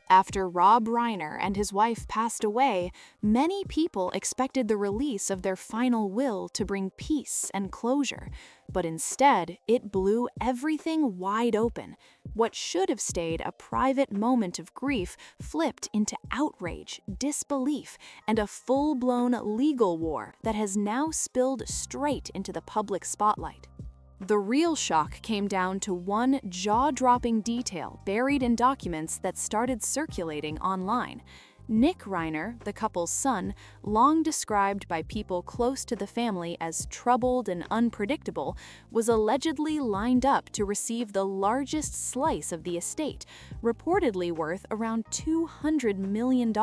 After Rob Reiner and his wife passed away, many people expected the release of their final will to bring peace and closure, but instead, it blew everything wide open. What should have stayed a private moment of grief flipped into outrage, disbelief, and a full-blown legal war that has now spilled straight into the public spotlight. The real shock came down to one jaw-dropping detail buried in documents that started circulating online. Nick Reiner, the couple's son, long described by people close to the family as troubled and unpredictable, was allegedly lined up to receive the largest slice of the estate, reportedly worth around $200 million,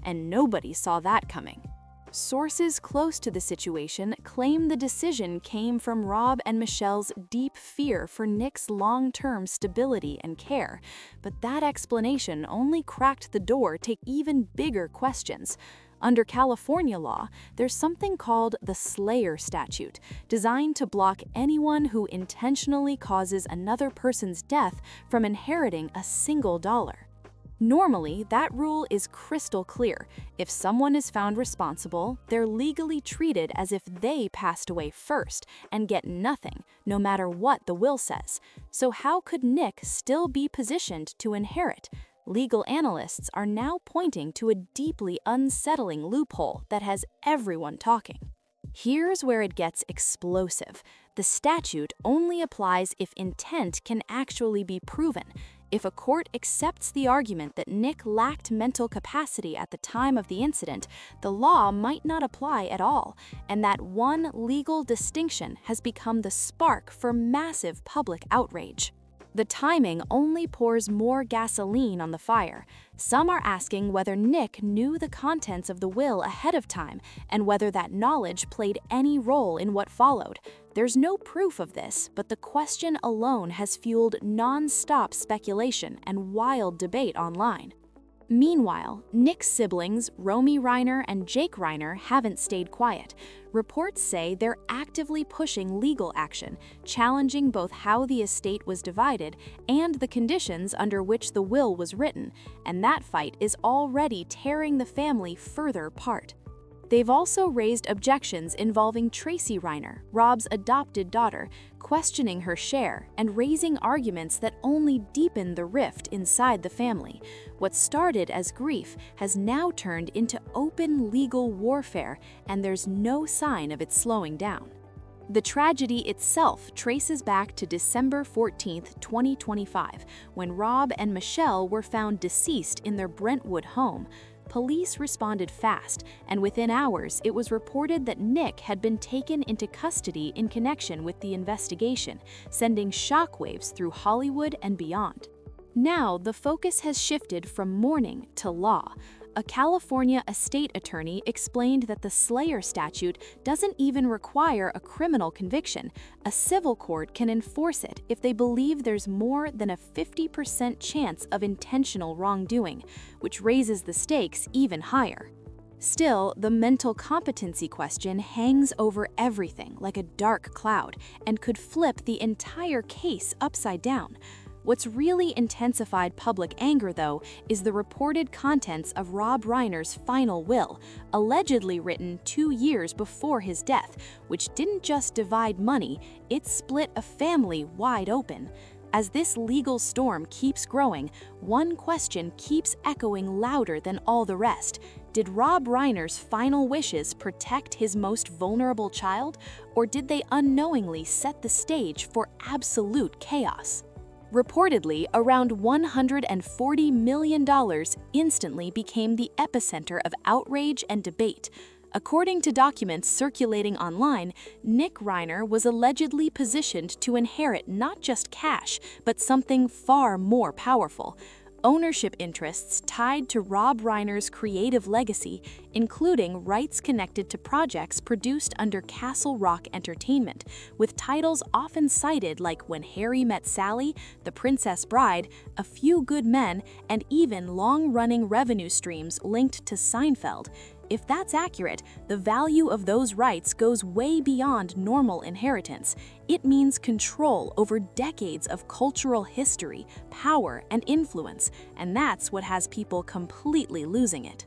and nobody saw that coming. Sources close to the situation claim the decision came from Rob and Michelle's deep fear for Nick's long-term stability and care, but that explanation only cracked the door to even bigger questions. Under California law, there's something called the Slayer statute, designed to block anyone who intentionally causes another person's death from inheriting a single dollar. Normally, that rule is crystal clear. If someone is found responsible, they're legally treated as if they passed away first and get nothing, no matter what the will says. So how could Nick still be positioned to inherit? Legal analysts are now pointing to a deeply unsettling loophole that has everyone talking. Here's where it gets explosive. The statute only applies if intent can actually be proven. If a court accepts the argument that Nick lacked mental capacity at the time of the incident, the law might not apply at all, and that one legal distinction has become the spark for massive public outrage. The timing only pours more gasoline on the fire. Some are asking whether Nick knew the contents of the will ahead of time and whether that knowledge played any role in what followed. There's no proof of this, but the question alone has fueled non-stop speculation and wild debate online. Meanwhile, Nick's siblings, Romy Reiner and Jake Reiner, haven't stayed quiet. Reports say they're actively pushing legal action, challenging both how the estate was divided and the conditions under which the will was written, and that fight is already tearing the family further apart. They've also raised objections involving Tracy Reiner, Rob's adopted daughter, questioning her share and raising arguments that only deepen the rift inside the family. What started as grief has now turned into open legal warfare, and there's no sign of it slowing down. The tragedy itself traces back to December 14, 2025, when Rob and Michelle were found deceased in their Brentwood home. Police responded fast, and within hours it was reported that Nick had been taken into custody in connection with the investigation, sending shockwaves through Hollywood and beyond. Now, the focus has shifted from mourning to law. A California estate attorney explained that the Slayer statute doesn't even require a criminal conviction. A civil court can enforce it if they believe there's more than a 50% chance of intentional wrongdoing, which raises the stakes even higher. Still, the mental competency question hangs over everything like a dark cloud and could flip the entire case upside down. What's really intensified public anger, though, is the reported contents of Rob Reiner's final will, allegedly written 2 years before his death, which didn't just divide money, it split a family wide open. As this legal storm keeps growing, one question keeps echoing louder than all the rest. Did Rob Reiner's final wishes protect his most vulnerable child, or did they unknowingly set the stage for absolute chaos? Reportedly, around $140 million instantly became the epicenter of outrage and debate. According to documents circulating online, Nick Reiner was allegedly positioned to inherit not just cash, but something far more powerful. Ownership interests tied to Rob Reiner's creative legacy, including rights connected to projects produced under Castle Rock Entertainment, with titles often cited like When Harry Met Sally, The Princess Bride, A Few Good Men, and even long-running revenue streams linked to Seinfeld. If that's accurate, the value of those rights goes way beyond normal inheritance. It means control over decades of cultural history, power, and influence, and that's what has people completely losing it.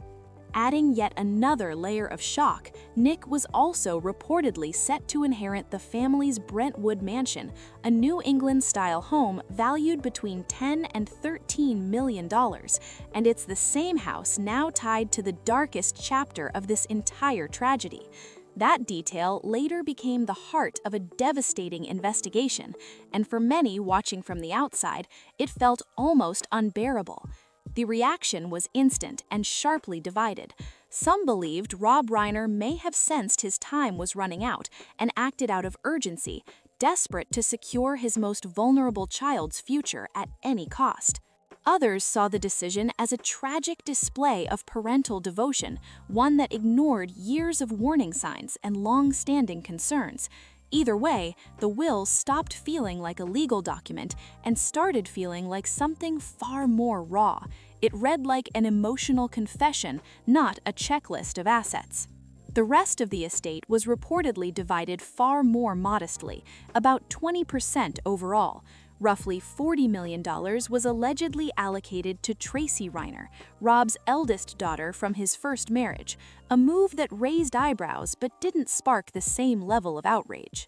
Adding yet another layer of shock, Nick was also reportedly set to inherit the family's Brentwood mansion, a New England-style home valued between $10 and $13 million, and it's the same house now tied to the darkest chapter of this entire tragedy. That detail later became the heart of a devastating investigation, and for many watching from the outside, it felt almost unbearable. The reaction was instant and sharply divided. Some believed Rob Reiner may have sensed his time was running out and acted out of urgency, desperate to secure his most vulnerable child's future at any cost. Others saw the decision as a tragic display of parental devotion, one that ignored years of warning signs and long-standing concerns. Either way, the will stopped feeling like a legal document and started feeling like something far more raw. It read like an emotional confession, not a checklist of assets. The rest of the estate was reportedly divided far more modestly, about 20% overall. Roughly $40 million was allegedly allocated to Tracy Reiner, Rob's eldest daughter from his first marriage, a move that raised eyebrows but didn't spark the same level of outrage.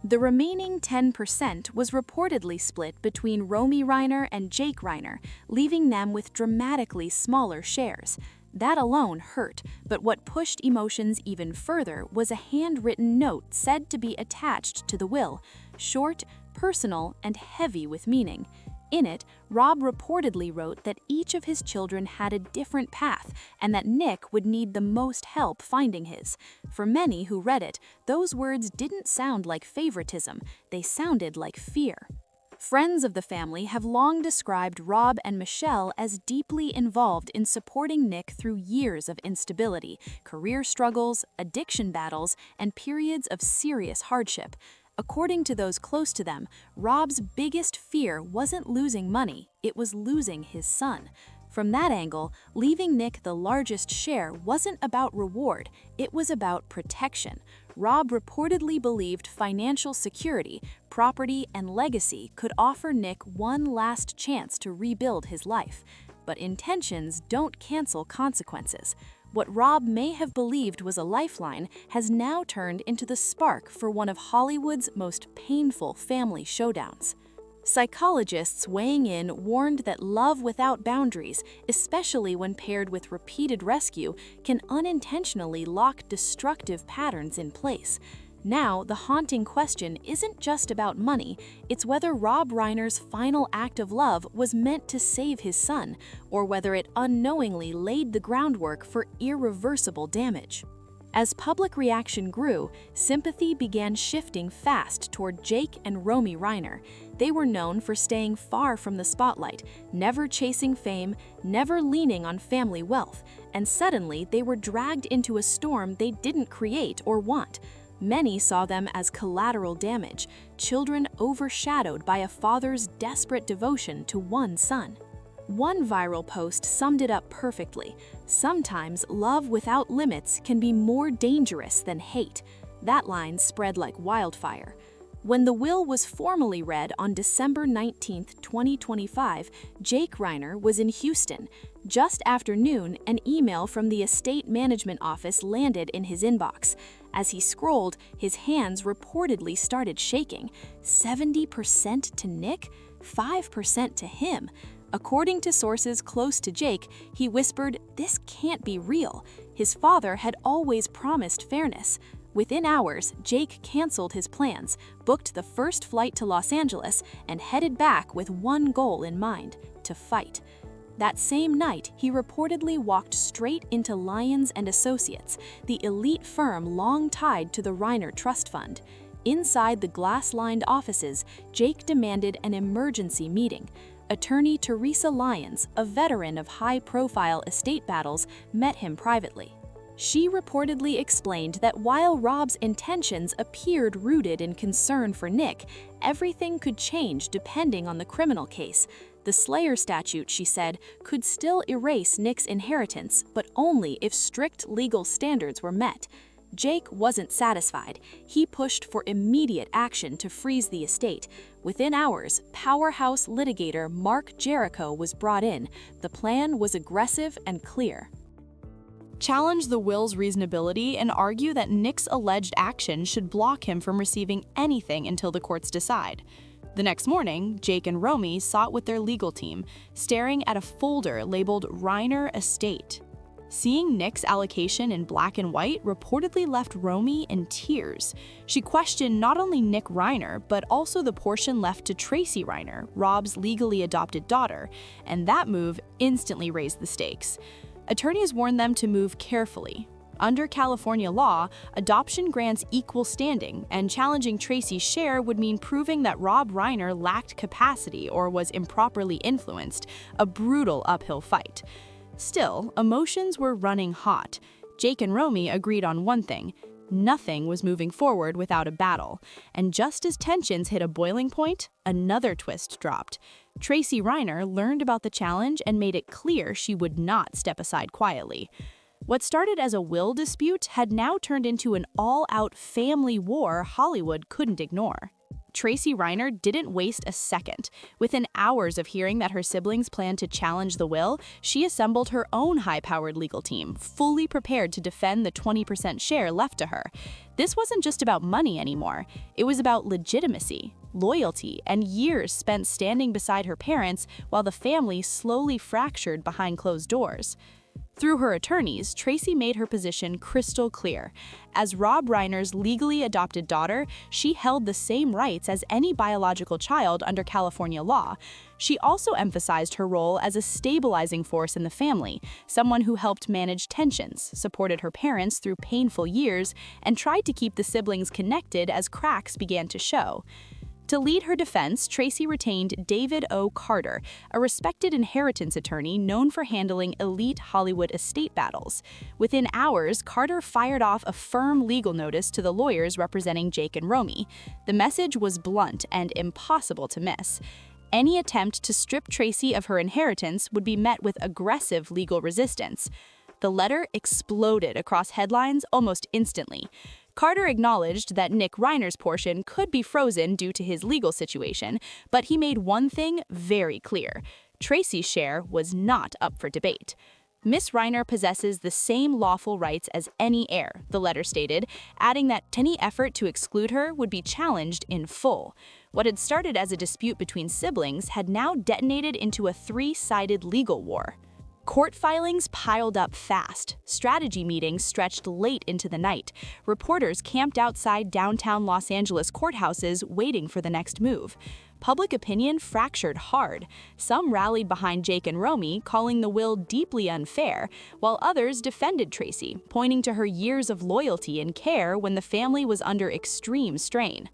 The remaining 10% was reportedly split between Romy Reiner and Jake Reiner, leaving them with dramatically smaller shares. That alone hurt, but what pushed emotions even further was a handwritten note said to be attached to the will, short, personal, and heavy with meaning. In it, Rob reportedly wrote that each of his children had a different path and that Nick would need the most help finding his. For many who read it, those words didn't sound like favoritism, they sounded like fear. Friends of the family have long described Rob and Michelle as deeply involved in supporting Nick through years of instability, career struggles, addiction battles, and periods of serious hardship. According to those close to them, Rob's biggest fear wasn't losing money, it was losing his son. From that angle, leaving Nick the largest share wasn't about reward, it was about protection. Rob reportedly believed financial security, property, and legacy could offer Nick one last chance to rebuild his life. But intentions don't cancel consequences. What Rob may have believed was a lifeline has now turned into the spark for one of Hollywood's most painful family showdowns. Psychologists weighing in warned that love without boundaries, especially when paired with repeated rescue, can unintentionally lock destructive patterns in place. Now, the haunting question isn't just about money, it's whether Rob Reiner's final act of love was meant to save his son, or whether it unknowingly laid the groundwork for irreversible damage. As public reaction grew, sympathy began shifting fast toward Jake and Romy Reiner. They were known for staying far from the spotlight, never chasing fame, never leaning on family wealth, and suddenly they were dragged into a storm they didn't create or want. Many saw them as collateral damage, children overshadowed by a father's desperate devotion to one son. One viral post summed it up perfectly. Sometimes love without limits can be more dangerous than hate. That line spread like wildfire. When the will was formally read on December 19, 2025, Jake Reiner was in Houston. Just after noon, an email from the estate management office landed in his inbox. As he scrolled, his hands reportedly started shaking. 70% to Nick? 5% to him? According to sources close to Jake, he whispered, "This can't be real." His father had always promised fairness. Within hours, Jake canceled his plans, booked the first flight to Los Angeles, and headed back with one goal in mind: to fight. That same night, he reportedly walked straight into Lyons and Associates, the elite firm long tied to the Reiner Trust Fund. Inside the glass-lined offices, Jake demanded an emergency meeting. Attorney Teresa Lyons, a veteran of high-profile estate battles, met him privately. She reportedly explained that while Rob's intentions appeared rooted in concern for Nick, everything could change depending on the criminal case. The Slayer statute, she said, could still erase Nick's inheritance, but only if strict legal standards were met. Jake wasn't satisfied. He pushed for immediate action to freeze the estate. Within hours, powerhouse litigator Mark Jericho was brought in. The plan was aggressive and clear. Challenge the will's reasonability and argue that Nick's alleged action should block him from receiving anything until the courts decide. The next morning, Jake and Romy sought with their legal team, staring at a folder labeled Reiner Estate. Seeing Nick's allocation in black and white reportedly left Romy in tears. She questioned not only Nick Reiner, but also the portion left to Tracy Reiner, Rob's legally adopted daughter, and that move instantly raised the stakes. Attorneys warned them to move carefully. Under California law, adoption grants equal standing, and challenging Tracy's share would mean proving that Rob Reiner lacked capacity or was improperly influenced, a brutal uphill fight. Still, emotions were running hot. Jake and Romy agreed on one thing: nothing was moving forward without a battle. And just as tensions hit a boiling point, another twist dropped. Tracy Reiner learned about the challenge and made it clear she would not step aside quietly. What started as a will dispute had now turned into an all-out family war Hollywood couldn't ignore. Tracy Reiner didn't waste a second. Within hours of hearing that her siblings planned to challenge the will, she assembled her own high-powered legal team, fully prepared to defend the 20% share left to her. This wasn't just about money anymore. It was about legitimacy, loyalty, and years spent standing beside her parents while the family slowly fractured behind closed doors. Through her attorneys, Tracy made her position crystal clear. As Rob Reiner's legally adopted daughter, she held the same rights as any biological child under California law. She also emphasized her role as a stabilizing force in the family, someone who helped manage tensions, supported her parents through painful years, and tried to keep the siblings connected as cracks began to show. To lead her defense, Tracy retained David O. Carter, a respected inheritance attorney known for handling elite Hollywood estate battles. Within hours, Carter fired off a firm legal notice to the lawyers representing Jake and Romy. The message was blunt and impossible to miss. Any attempt to strip Tracy of her inheritance would be met with aggressive legal resistance. The letter exploded across headlines almost instantly. Carter acknowledged that Nick Reiner's portion could be frozen due to his legal situation, but he made one thing very clear: Tracy's share was not up for debate. Miss Reiner possesses the same lawful rights as any heir, the letter stated, adding that any effort to exclude her would be challenged in full. What had started as a dispute between siblings had now detonated into a three-sided legal war. Court filings piled up fast. Strategy meetings stretched late into the night. Reporters camped outside downtown Los Angeles courthouses waiting for the next move. Public opinion fractured hard. Some rallied behind Jake and Romy, calling the will deeply unfair, while others defended Tracy, pointing to her years of loyalty and care when the family was under extreme strain.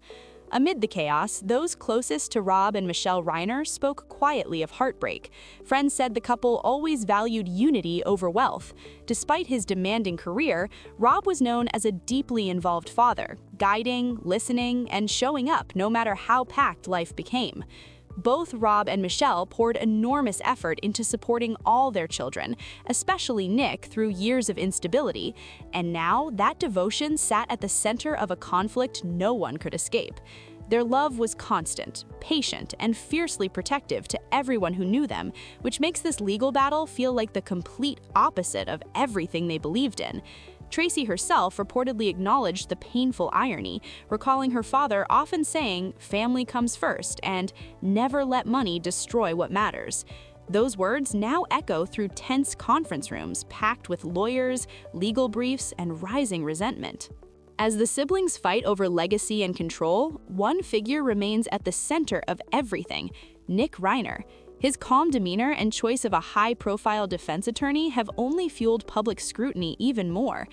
Amid the chaos, those closest to Rob and Michelle Reiner spoke quietly of heartbreak. Friends said the couple always valued unity over wealth. Despite his demanding career, Rob was known as a deeply involved father, guiding, listening, and showing up no matter how packed life became. Both Rob and Michelle poured enormous effort into supporting all their children, especially Nick through years of instability, and now that devotion sat at the center of a conflict no one could escape. Their love was constant, patient, and fiercely protective to everyone who knew them, which makes this legal battle feel like the complete opposite of everything they believed in. Tracy herself reportedly acknowledged the painful irony, recalling her father often saying, "Family comes first," and "never let money destroy what matters." Those words now echo through tense conference rooms packed with lawyers, legal briefs, and rising resentment. As the siblings fight over legacy and control, one figure remains at the center of everything: Nick Reiner. His calm demeanor and choice of a high-profile defense attorney have only fueled public scrutiny even more.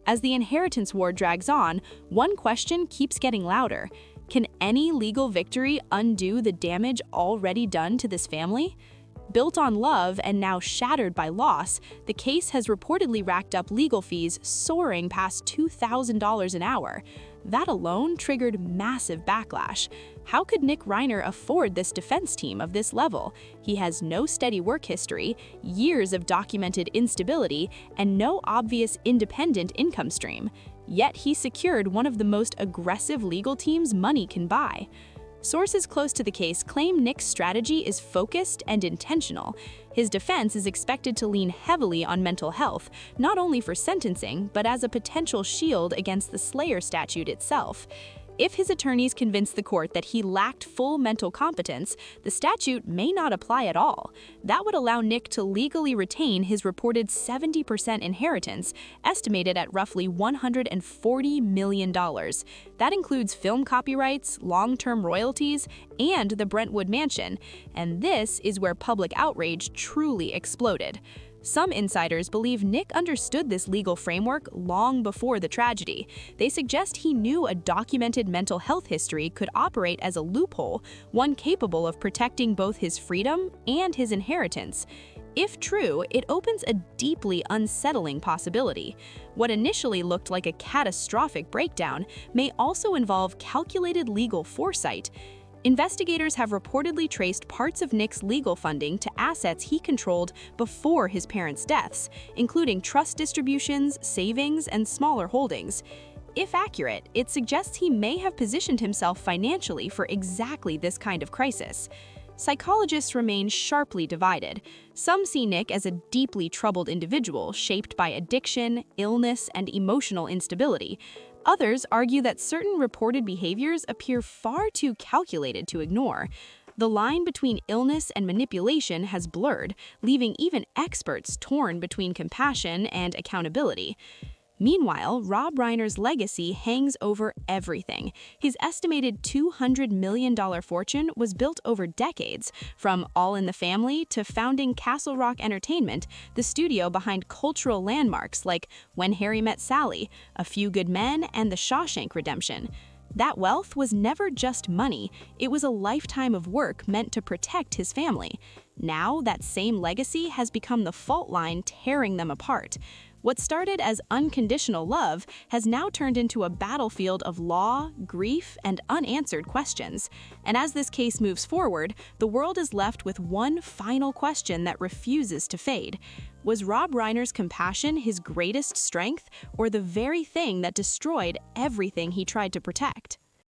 As the inheritance war drags on, one question keeps getting louder: can any legal victory undo the damage already done to this family? Built on love and now shattered by loss, the case has reportedly racked up legal fees soaring past $2,000 an hour. That alone triggered massive backlash. How could Nick Reiner afford this defense team of this level? He has no steady work history, years of documented instability, and no obvious independent income stream. Yet he secured one of the most aggressive legal teams money can buy. Sources close to the case claim Nick's strategy is focused and intentional. His defense is expected to lean heavily on mental health, not only for sentencing, but as a potential shield against the Slayer statute itself. If his attorneys convince the court that he lacked full mental competence, the statute may not apply at all. That would allow Nick to legally retain his reported 70% inheritance, estimated at roughly $140 million. That includes film copyrights, long-term royalties, and the Brentwood mansion. And this is where public outrage truly exploded. Some insiders believe Nick understood this legal framework long before the tragedy. They suggest he knew a documented mental health history could operate as a loophole, one capable of protecting both his freedom and his inheritance. If true, it opens a deeply unsettling possibility. What initially looked like a catastrophic breakdown may also involve calculated legal foresight. Investigators have reportedly traced parts of Nick's legal funding to assets he controlled before his parents' deaths, including trust distributions, savings, and smaller holdings. If accurate, it suggests he may have positioned himself financially for exactly this kind of crisis. Psychologists remain sharply divided. Some see Nick as a deeply troubled individual shaped by addiction, illness, and emotional instability. Others argue that certain reported behaviors appear far too calculated to ignore. The line between illness and manipulation has blurred, leaving even experts torn between compassion and accountability. Meanwhile, Rob Reiner's legacy hangs over everything. His estimated $200 million fortune was built over decades, from All in the Family to founding Castle Rock Entertainment, the studio behind cultural landmarks like When Harry Met Sally, A Few Good Men, and The Shawshank Redemption. That wealth was never just money, it was a lifetime of work meant to protect his family. Now, that same legacy has become the fault line tearing them apart. What started as unconditional love has now turned into a battlefield of law, grief, and unanswered questions. And as this case moves forward, the world is left with one final question that refuses to fade. Was Rob Reiner's compassion his greatest strength, or the very thing that destroyed everything he tried to protect?